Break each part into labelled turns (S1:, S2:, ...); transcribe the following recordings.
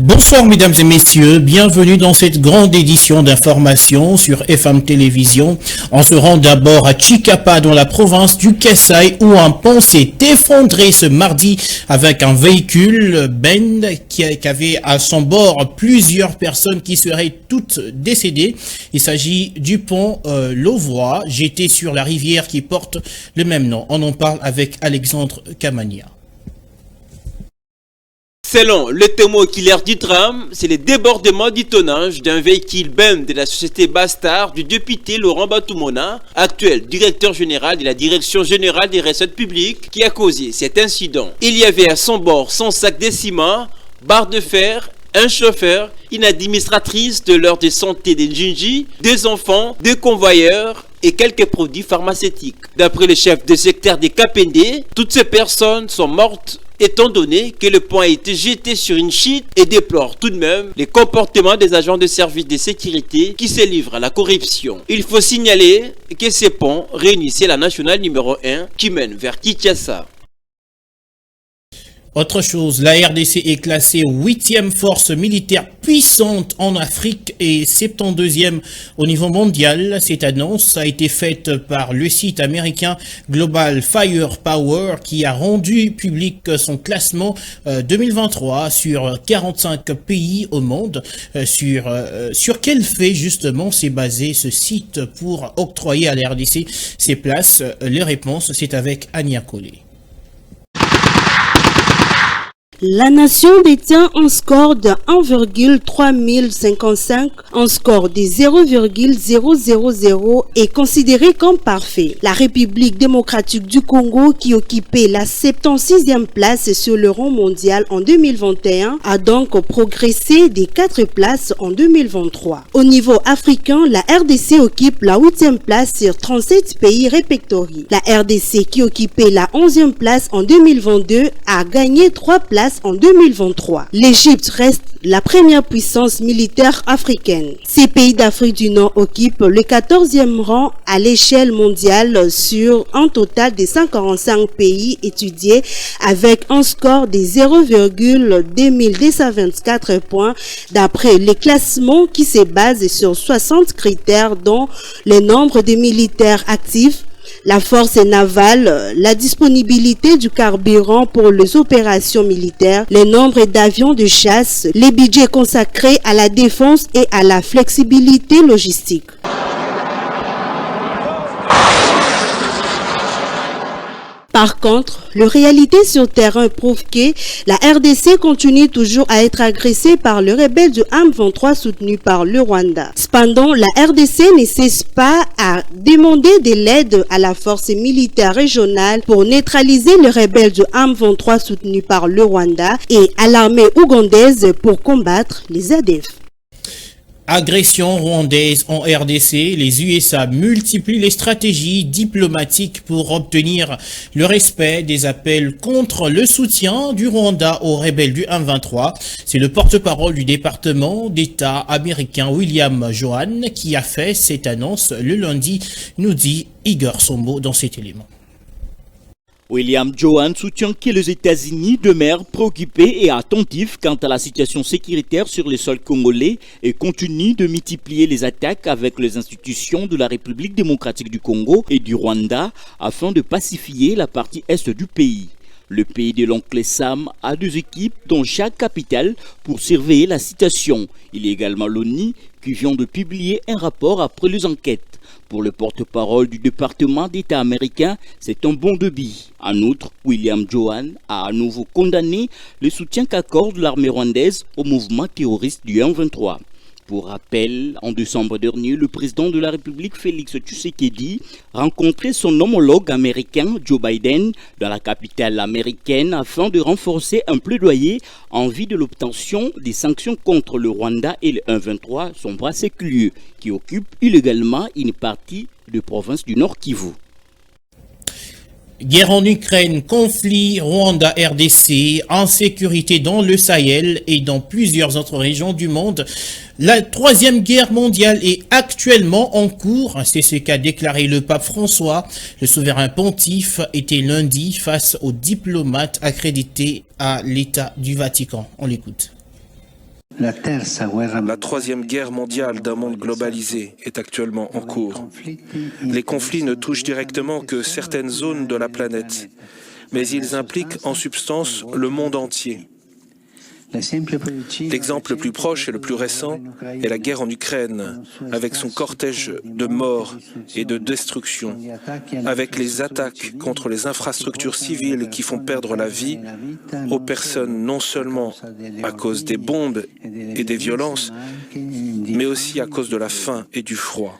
S1: Bonsoir mesdames et messieurs, bienvenue dans cette grande édition d'information sur FM Télévision. On se rend d'abord à Chikapa dans la province du Kasaï où un pont s'est effondré ce mardi avec un véhicule Ben qui avait à son bord plusieurs personnes qui seraient toutes décédées. Il s'agit du pont Lauvois, jeté sur la rivière qui porte le même nom. On en parle avec Alexandre Kamania.
S2: Selon le témoin oculaire du drame, c'est le débordement du tonnage d'un véhicule BEM de la société Bastard du député Laurent Batoumona, actuel directeur général de la Direction générale des recettes publiques, qui a causé cet incident. Il y avait à son bord 100 sacs de ciment, barres de fer, un chauffeur, une administratrice de l'heure de santé de Njinji, des enfants, des convoyeurs et quelques produits pharmaceutiques. D'après le chef de secteur des Kapende, toutes ces personnes sont mortes étant donné que le pont a été jeté sur une chute et déplore tout de même les comportements des agents de service de sécurité qui se livrent à la corruption. Il faut signaler que ce pont réunissait la nationale numéro 1 qui mène vers Kinshasa.
S1: Autre chose, la RDC est classée 8e force militaire puissante en Afrique et 72e au niveau mondial. Cette annonce a été faite par le site américain Global Firepower qui a rendu public son classement 2023 sur 45 pays au monde. Sur quel fait justement s'est basé ce site pour octroyer à la RDC ces places? Les réponses, c'est avec Ania Collet.
S3: La nation détient un score de 1,3055, un score de 0,000 est considéré comme parfait. La République démocratique du Congo, qui occupait la 76e place sur le rang mondial en 2021, a donc progressé des 4 places en 2023. Au niveau africain, la RDC occupe la 8e place sur 37 pays répertoriés. La RDC, qui occupait la 11e place en 2022, a gagné 3 places en 2023. L'Égypte reste la première puissance militaire africaine. Ces pays d'Afrique du Nord occupent le 14e rang à l'échelle mondiale sur un total de 145 pays étudiés avec un score de 0,2224 points d'après les classements qui se basent sur 60 critères dont le nombre de militaires actifs, la force navale, la disponibilité du carburant pour les opérations militaires, le nombre d'avions de chasse, les budgets consacrés à la défense et à la flexibilité logistique. Par contre, la réalité sur terrain prouve que la RDC continue toujours à être agressée par le rebelle du M23 soutenu par le Rwanda. Cependant, la RDC ne cesse pas à demander de l'aide à la force militaire régionale pour neutraliser le rebelle du M23 soutenu par le Rwanda et à l'armée ougandaise pour combattre les ADF.
S1: Agression rwandaise en RDC, les USA multiplient les stratégies diplomatiques pour obtenir le respect des appels contre le soutien du Rwanda aux rebelles du M23. C'est le porte-parole du département d'État américain William Johan qui a fait cette annonce le lundi, nous dit Igor Sombo dans cet élément.
S4: William Johan soutient que les États-Unis demeurent préoccupés et attentifs quant à la situation sécuritaire sur le sol congolais et continuent de multiplier les attaques avec les institutions de la République démocratique du Congo et du Rwanda afin de pacifier la partie est du pays. Le pays de l'oncle Sam a 2 équipes dans chaque capitale pour surveiller la situation. Il y a également l'ONU qui vient de publier un rapport après les enquêtes. Pour le porte-parole du département d'État américain, c'est un bon débit. En outre, William Johan a à nouveau condamné le soutien qu'accorde l'armée rwandaise au mouvement terroriste du M23. Pour rappel, en décembre dernier, le président de la République, Félix Tshisekedi, rencontrait son homologue américain, Joe Biden, dans la capitale américaine afin de renforcer un plaidoyer en vue de l'obtention des sanctions contre le Rwanda et le M23, son bras séculier, qui occupe illégalement une partie de province du Nord Kivu.
S1: Guerre en Ukraine, conflit Rwanda-RDC, insécurité dans le Sahel et dans plusieurs autres régions du monde. La 3e guerre mondiale est actuellement en cours. C'est ce qu'a déclaré le pape François. Le souverain pontife était lundi face aux diplomates accrédités à l'État du Vatican. On l'écoute.
S5: La troisième guerre mondiale d'un monde globalisé est actuellement en cours. Les conflits ne touchent directement que certaines zones de la planète, mais ils impliquent en substance le monde entier. L'exemple le plus proche et le plus récent est la guerre en Ukraine, avec son cortège de morts et de destruction, avec les attaques contre les infrastructures civiles qui font perdre la vie aux personnes non seulement à cause des bombes et des violences, mais aussi à cause de la faim et du froid.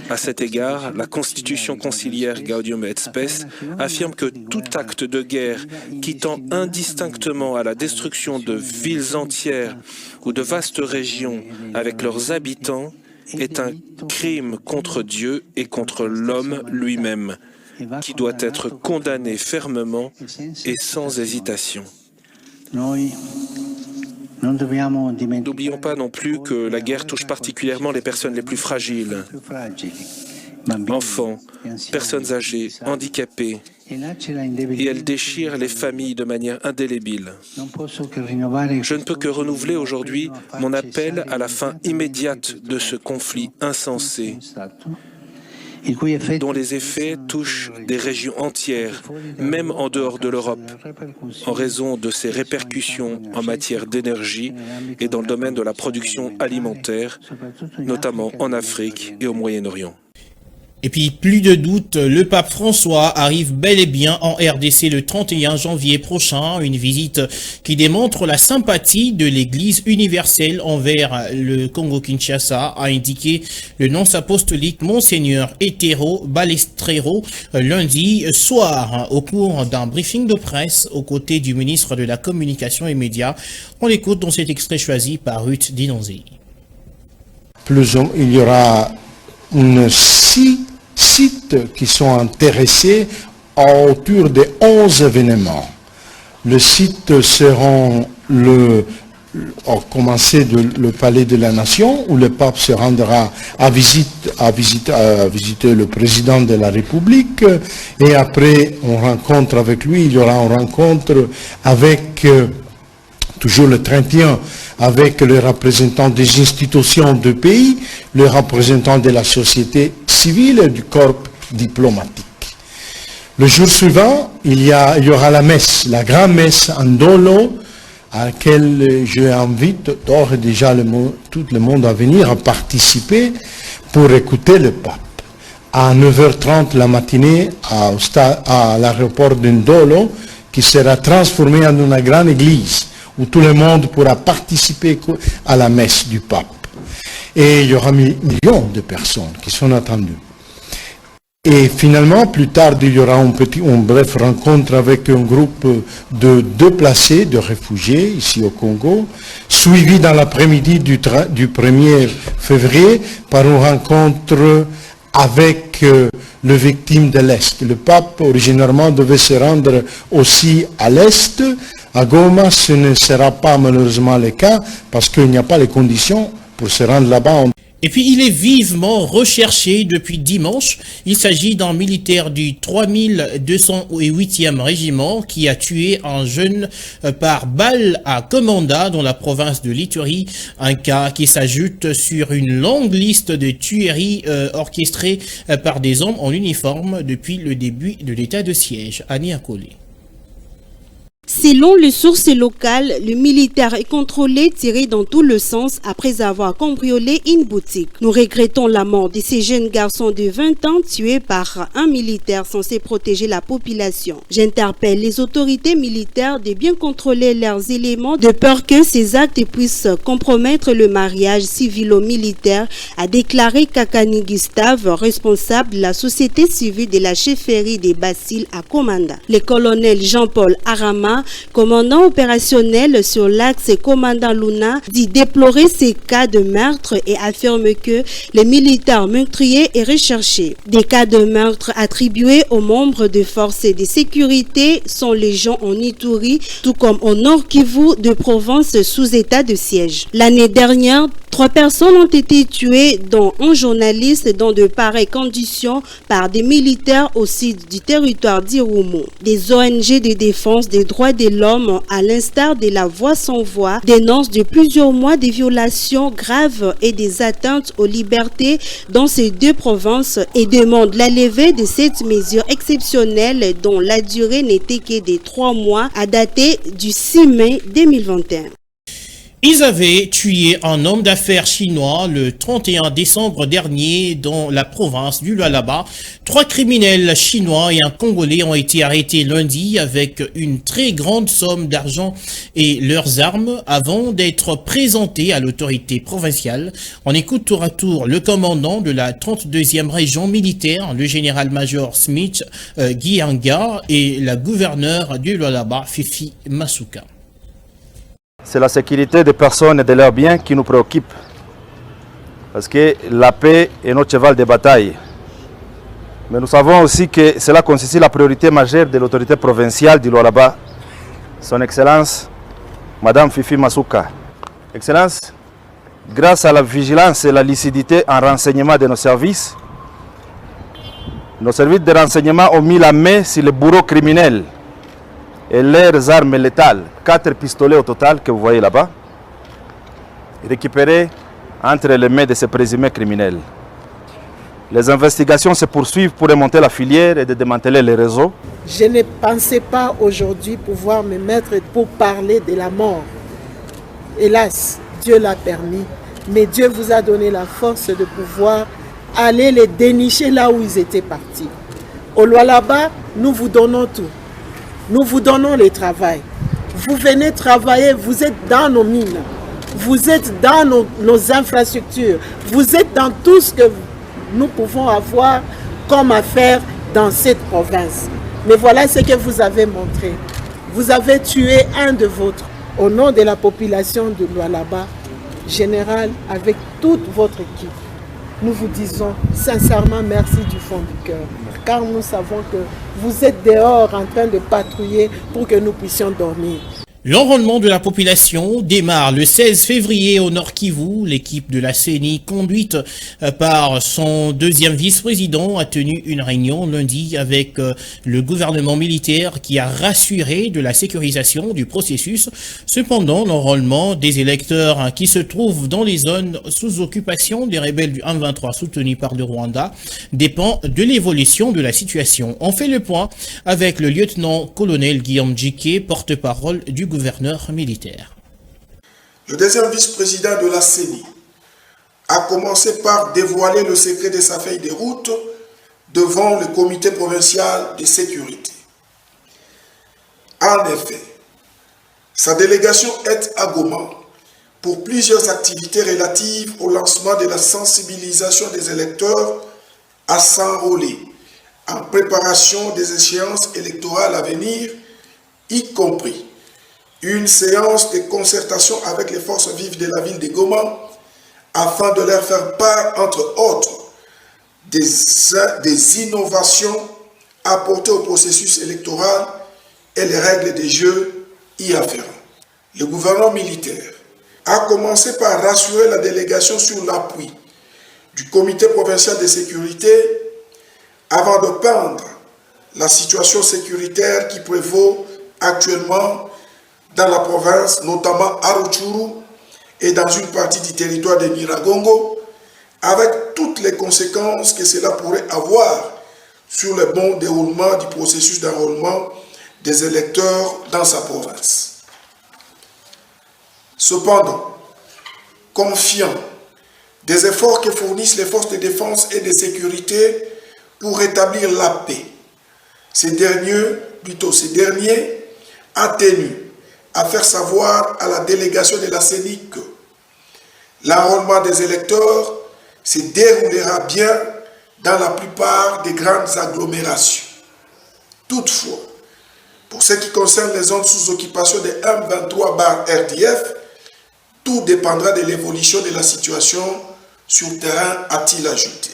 S5: À cet égard, la Constitution conciliaire Gaudium et Spes affirme que tout acte de guerre qui tend indistinctement à la destruction de villes entières ou de vastes régions avec leurs habitants est un crime contre Dieu et contre l'homme lui-même, qui doit être condamné fermement et sans hésitation. N'oublions pas non plus que la guerre touche particulièrement les personnes les plus fragiles, enfants, personnes âgées, handicapées, et elle déchire les familles de manière indélébile. Je ne peux que renouveler aujourd'hui mon appel à la fin immédiate de ce conflit insensé, dont les effets touchent des régions entières, même en dehors de l'Europe, en raison de ses répercussions en matière d'énergie et dans le domaine de la production alimentaire, notamment en Afrique et au Moyen-Orient.
S1: Et puis, plus de doute, le pape François arrive bel et bien en RDC le 31 janvier prochain, une visite qui démontre la sympathie de l'Église universelle envers le Congo-Kinshasa, a indiqué le nonce apostolique Monseigneur Etero Balestrero lundi soir au cours d'un briefing de presse aux côtés du ministre de la Communication et Médias. On l'écoute dans cet extrait choisi par Ruth Dinonzi.
S6: Il y aura 6 sites qui sont intéressés autour de 11 événements. Les sites seront commencer le palais de la Nation, où le pape se rendra à visiter le président de la République, et après on rencontre avec lui, il y aura une rencontre avec toujours le 31, avec les représentants des institutions du pays, les représentants de la société civile et du corps diplomatique. Le jour suivant, il y aura la messe, la grande messe en Ndolo, à laquelle je invite d'ores et déjà tout le monde à venir à participer pour écouter le pape. À 9h30 la matinée, à l'aéroport de Ndolo, qui sera transformé en une grande église, où tout le monde pourra participer à la messe du pape. Et il y aura millions de personnes qui sont attendues. Et finalement, plus tard, il y aura une brève rencontre avec un groupe de déplacés, de réfugiés, ici au Congo, suivi dans l'après-midi du 1er février par une rencontre avec les victimes de l'Est. Le pape, originairement, devait se rendre aussi à l'Est. À Goma, ce ne sera pas malheureusement le cas, parce qu'il n'y a pas les conditions pour se rendre là-bas.
S1: Et puis, il est vivement recherché depuis dimanche. Il s'agit d'un militaire du 3208e régiment qui a tué un jeune par balle à Komanda dans la province de l'Ituri. Un cas qui s'ajoute sur une longue liste de tueries orchestrées par des hommes en uniforme depuis le début de l'état de siège. Annie Akole.
S3: Selon les sources locales, le militaire est contrôlé, tiré dans tous les sens après avoir cambriolé une boutique. Nous regrettons la mort de ces jeunes garçons de 20 ans tués par un militaire censé protéger la population. J'interpelle les autorités militaires de bien contrôler leurs éléments de peur que ces actes puissent compromettre le mariage civilo-militaire, a déclaré Kakani Gustave, responsable de la société civile de la chefferie des Basiles à Komanda. Le colonel Jean-Paul Arama, commandant opérationnel sur l'axe commandant Luna, dit déplorer ces cas de meurtre et affirme que les militaires meurtriers est recherché. Des cas de meurtre attribués aux membres des forces de sécurité sont légion en Ituri, tout comme au Nord Kivu de Provence sous état de siège. L'année dernière, 3 personnes ont été tuées, dont un journaliste, dans de pareilles conditions par des militaires au sud du territoire d'Irumu. Des ONG de défense des droits de l'homme, à l'instar de la Voix sans voix, dénoncent de plusieurs mois des violations graves et des atteintes aux libertés dans ces 2 provinces et demandent la levée de cette mesure exceptionnelle dont la durée n'était que de 3 mois à dater du 6 mai 2021.
S1: Ils avaient tué un homme d'affaires chinois le 31 décembre dernier dans la province du Lualaba. 3 criminels chinois et un Congolais ont été arrêtés lundi avec une très grande somme d'argent et leurs armes avant d'être présentés à l'autorité provinciale. On écoute tour à tour le commandant de la 32e région militaire, le général-major Smith Gianga, et la gouverneure du Lualaba, Fifi Masuka.
S7: C'est la sécurité des personnes et de leurs biens qui nous préoccupe. Parce que la paix est notre cheval de bataille. Mais nous savons aussi que cela constitue la priorité majeure de l'autorité provinciale du Lualaba, son Excellence, Madame Fifi Masuka. Excellence, grâce à la vigilance et la lucidité en renseignement de nos services de renseignement ont mis la main sur les bourreaux criminels et leurs armes létales, 4 pistolets au total que vous voyez là-bas, récupérés entre les mains de ces présumés criminels. Les investigations se poursuivent pour remonter la filière et de démanteler les réseaux.
S8: Je ne pensais pas aujourd'hui pouvoir me mettre pour parler de la mort. Hélas, Dieu l'a permis, mais Dieu vous a donné la force de pouvoir aller les dénicher là où ils étaient partis. Au Lualaba, nous vous donnons tout. Nous vous donnons le travail. Vous venez travailler, vous êtes dans nos mines, vous êtes dans nos infrastructures, vous êtes dans tout ce que nous pouvons avoir comme affaire dans cette province. Mais voilà ce que vous avez montré. Vous avez tué un de vôtres. Au nom de la population de Lualaba, général, avec toute votre équipe, nous vous disons sincèrement merci du fond du cœur, car nous savons que vous êtes dehors en train de patrouiller pour que nous puissions dormir.
S1: L'enrôlement de la population démarre le 16 février au Nord Kivu. L'équipe de la CENI, conduite par son 2e vice-président, a tenu une réunion lundi avec le gouvernement militaire qui a rassuré de la sécurisation du processus. Cependant, l'enrôlement des électeurs qui se trouvent dans les zones sous occupation des rebelles du M23 soutenus par le Rwanda dépend de l'évolution de la situation. On fait le point avec le lieutenant-colonel Guillaume Djike, porte-parole du gouverneur militaire.
S9: Le 2e vice-président de la CENI a commencé par dévoiler le secret de sa feuille de route devant le comité provincial de sécurité. En effet, sa délégation est à Goma pour plusieurs activités relatives au lancement de la sensibilisation des électeurs à s'enrôler en préparation des échéances électorales à venir, y compris une séance de concertation avec les forces vives de la ville de Goma afin de leur faire part, entre autres, des innovations apportées au processus électoral et les règles des jeux y afférents. Le gouvernement militaire a commencé par rassurer la délégation sur l'appui du comité provincial de sécurité avant de peindre la situation sécuritaire qui prévaut actuellement dans la province, notamment à Rutshuru et dans une partie du territoire de Nyiragongo, avec toutes les conséquences que cela pourrait avoir sur le bon déroulement du processus d'enrôlement des électeurs dans sa province. Cependant, confiant des efforts que fournissent les forces de défense et de sécurité pour rétablir la paix, ces derniers a tenu à faire savoir à la délégation de la CENI que l'enrôlement des électeurs se déroulera bien dans la plupart des grandes agglomérations. Toutefois, pour ce qui concerne les zones sous occupation de M23/RDF, tout dépendra de l'évolution de la situation sur terrain, a-t-il ajouté.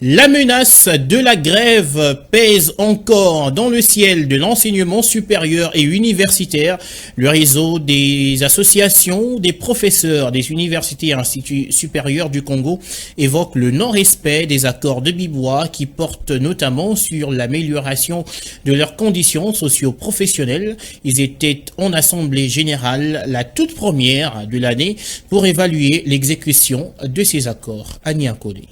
S1: La menace de la grève pèse encore dans le ciel de l'enseignement supérieur et universitaire. Le réseau des associations des professeurs des universités et instituts supérieurs du Congo évoque le non-respect des accords de Bibois qui portent notamment sur l'amélioration de leurs conditions socio-professionnelles. Ils étaient en assemblée générale la toute première de l'année pour évaluer l'exécution de ces accords. Annie Ankode.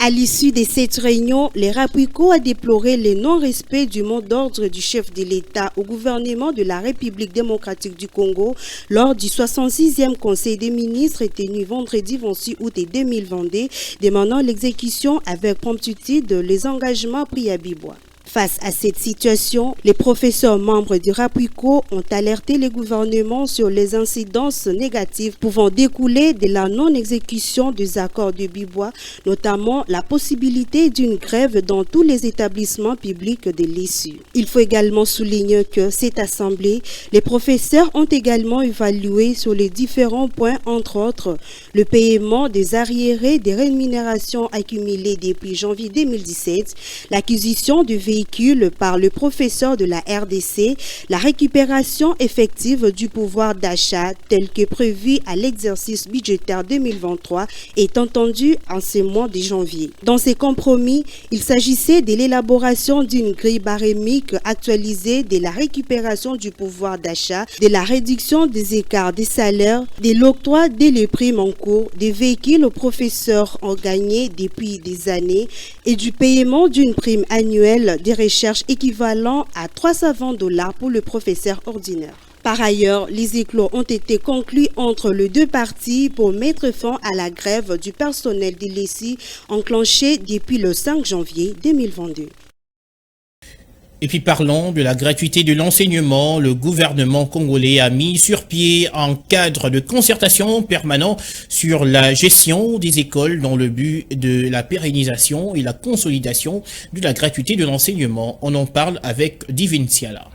S3: À l'issue de cette réunion, les Rapuiko a déploré le non-respect du mot d'ordre du chef de l'État au gouvernement de la République démocratique du Congo lors du 66e Conseil des ministres tenu vendredi 26 août 2022, demandant l'exécution avec promptitude des engagements pris à Bibois. Face à cette situation, les professeurs membres du Rapuiko ont alerté le gouvernement sur les incidences négatives pouvant découler de la non-exécution des accords de Bibois, notamment la possibilité d'une grève dans tous les établissements publics de l'issue. Il faut également souligner que cette assemblée, les professeurs ont également évalué sur les différents points, entre autres, le paiement des arriérés des rémunérations accumulées depuis janvier 2017, l'acquisition de véhicules par le professeur de la RDC, la récupération effective du pouvoir d'achat tel que prévu à l'exercice budgétaire 2023 est entendu en ce mois de janvier. Dans ces compromis, il s'agissait de l'élaboration d'une grille barémique actualisée, de la récupération du pouvoir d'achat, de la réduction des écarts des salaires, de l'octroi des primes en cours, des véhicules aux professeurs ont gagné depuis des années et du paiement d'une prime annuelle des recherches équivalent à $320 pour le professeur ordinaire. Par ailleurs, les éclos ont été conclus entre les deux parties pour mettre fin à la grève du personnel de l'ESI enclenchée depuis le 5 janvier 2022.
S1: Et puis parlons de la gratuité de l'enseignement. Le gouvernement congolais a mis sur pied un cadre de concertation permanent sur la gestion des écoles dans le but de la pérennisation et la consolidation de la gratuité de l'enseignement. On en parle avec Divine Siala.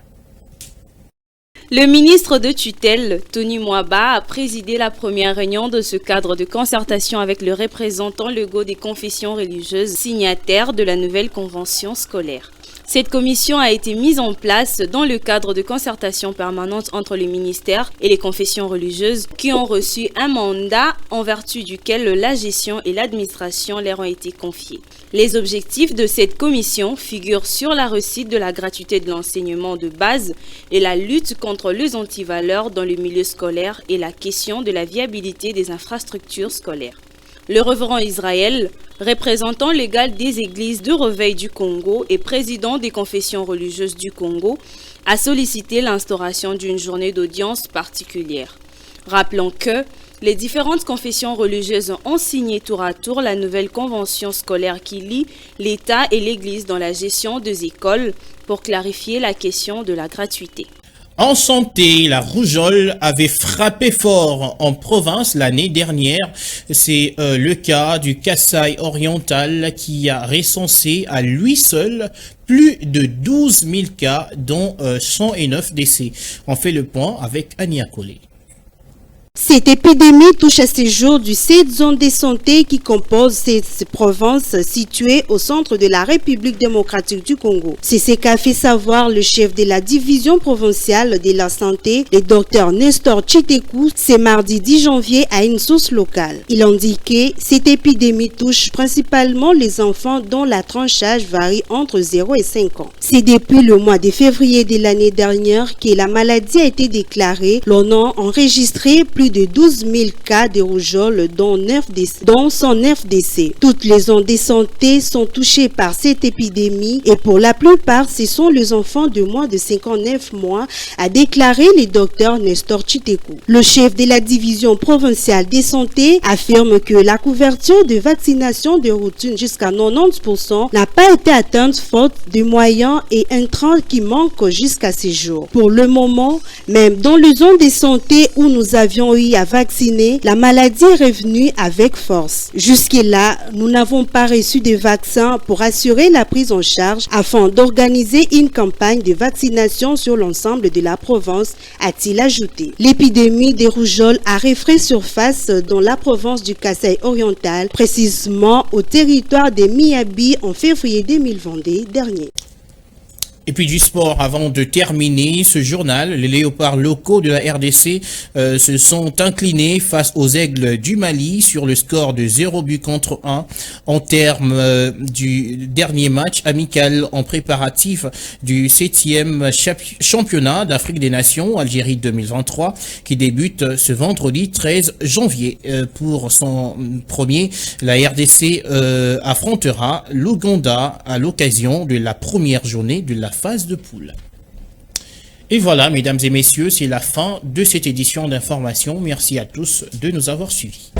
S10: Le ministre de tutelle, Tony Mwaba, a présidé la première réunion de ce cadre de concertation avec le représentant légaux des confessions religieuses signataires de la nouvelle convention scolaire. Cette commission a été mise en place dans le cadre de concertation permanente entre les ministères et les confessions religieuses qui ont reçu un mandat en vertu duquel la gestion et l'administration leur ont été confiés. Les objectifs de cette commission figurent sur la réussite de la gratuité de l'enseignement de base et la lutte contre les antivaleurs dans le milieu scolaire et la question de la viabilité des infrastructures scolaires. Le révérend Israël, représentant légal des églises de Réveil du Congo et président des confessions religieuses du Congo, a sollicité l'instauration d'une journée d'audience particulière. Rappelons que les différentes confessions religieuses ont signé tour à tour la nouvelle convention scolaire qui lie l'État et l'Église dans la gestion des écoles pour clarifier la question de la gratuité.
S1: En santé, la rougeole avait frappé fort en province l'année dernière. C'est le cas du Kasaï oriental qui a recensé à lui seul plus de 12 000 cas, dont 109 décès. On fait le point avec Annie Ankode.
S3: Cette épidémie touche à ce jour du 7 zones de santé qui composent cette province située au centre de la République démocratique du Congo. C'est ce qu'a fait savoir le chef de la division provinciale de la santé, le docteur Nestor Chitekou, ce mardi 10 janvier à une source locale. Il indiquait que cette épidémie touche principalement les enfants dont la tranche d'âge varie entre 0 et 5 ans. C'est depuis le mois de février de l'année dernière que la maladie a été déclarée. L'on a enregistré plus de 12 000 cas de rougeole, dont 109 décès. Toutes les zones de santé sont touchées par cette épidémie et pour la plupart, ce sont les enfants de moins de 59 mois, a déclaré le docteur Nestor Chitekou. Le chef de la division provinciale des santé affirme que la couverture de vaccination de routine jusqu'à 90% n'a pas été atteinte faute de moyens et intrants qui manquent jusqu'à ce jour. Pour le moment, même dans les zones de santé où nous avions avons eu à vacciner, la maladie est revenue avec force. Jusque-là, nous n'avons pas reçu de vaccins pour assurer la prise en charge afin d'organiser une campagne de vaccination sur l'ensemble de la province, a-t-il ajouté. L'épidémie de rougeole a refait surface dans la province du Kasaï oriental, précisément au territoire de Miabi en février 2022 dernier.
S1: Et puis du sport, avant de terminer ce journal, les léopards locaux de la RDC se sont inclinés face aux aigles du Mali sur le score de 0-1 en termes du dernier match amical en préparatif du 7e championnat d'Afrique des Nations Algérie 2023 qui débute ce vendredi 13 janvier. Pour son premier, la RDC affrontera l'Ouganda à l'occasion de la première journée de la phase de poule. Et voilà, mesdames et messieurs, c'est la fin de cette édition d'information. Merci à tous de nous avoir suivis.